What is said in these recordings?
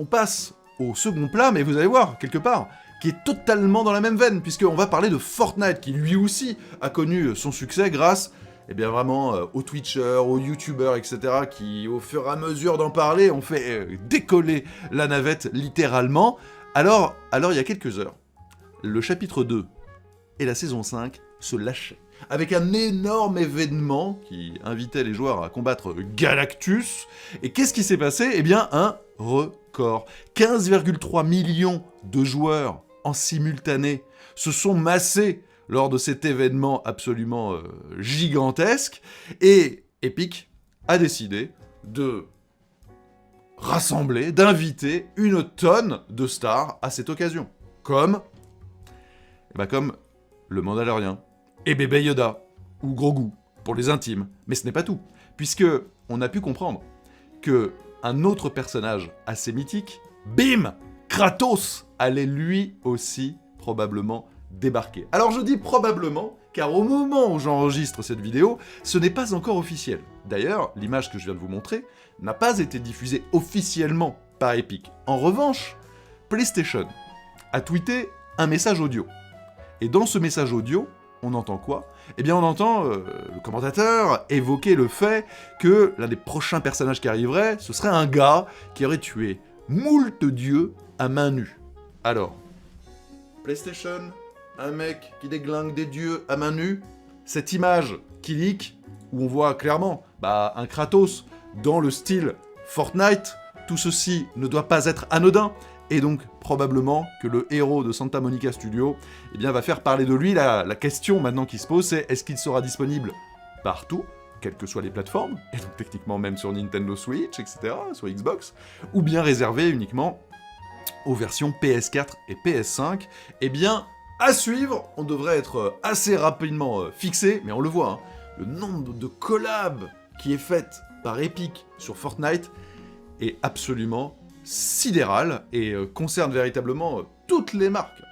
on passe au second plat, mais vous allez voir, quelque part, qui est totalement dans la même veine, puisqu'on va parler de Fortnite, qui lui aussi a connu son succès grâce, eh bien vraiment, aux Twitchers, aux YouTubers, etc., qui, au fur et à mesure d'en parler, ont fait décoller la navette, littéralement. Alors, il y a quelques heures, le chapitre 2 et la saison 5 se lâchaient, avec un énorme événement qui invitait les joueurs à combattre Galactus. Et qu'est-ce qui s'est passé? Eh bien, un record. 15,3 millions de joueurs en simultané se sont massés lors de cet événement absolument gigantesque, et Epic a décidé de rassembler, d'inviter une tonne de stars à cette occasion. Comme le Mandalorian, et Bébé Yoda, ou Grogu, pour les intimes. Mais ce n'est pas tout, puisque on a pu comprendre que un autre personnage assez mythique, bim, Kratos, allait lui aussi probablement débarquer. Alors je dis probablement, car au moment où j'enregistre cette vidéo, ce n'est pas encore officiel. D'ailleurs, l'image que je viens de vous montrer n'a pas été diffusée officiellement par Epic. En revanche, PlayStation a tweeté un message audio. Et dans ce message audio, on entend quoi? Eh bien, on entend le commentateur évoquer le fait que l'un des prochains personnages qui arriverait, ce serait un gars qui aurait tué moult dieux à main nue. Alors, PlayStation, un mec qui déglingue des dieux à main nue, cette image qui leak, où on voit clairement un Kratos dans le style Fortnite, tout ceci ne doit pas être anodin, et donc probablement que le héros de Santa Monica Studio va faire parler de lui. La question maintenant qui se pose, c'est est-ce qu'il sera disponible partout, quelles que soient les plateformes, et donc techniquement même sur Nintendo Switch, etc., sur Xbox, ou bien réservé uniquement aux versions PS4 et PS5? Eh bien, à suivre, on devrait être assez rapidement fixé, mais on le voit, le nombre de collabs qui est fait par Epic sur Fortnite est absolument sidéral et concerne véritablement toutes les marques.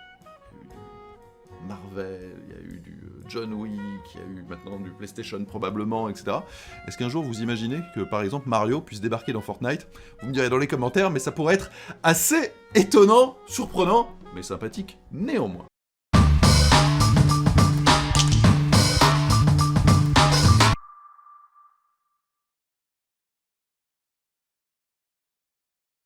Il y a eu Marvel, il y a eu du John Wick, il y a eu maintenant du PlayStation probablement, etc. Est-ce qu'un jour vous imaginez que par exemple Mario puisse débarquer dans Fortnite? Vous me direz dans les commentaires, mais ça pourrait être assez étonnant, surprenant, mais sympathique néanmoins.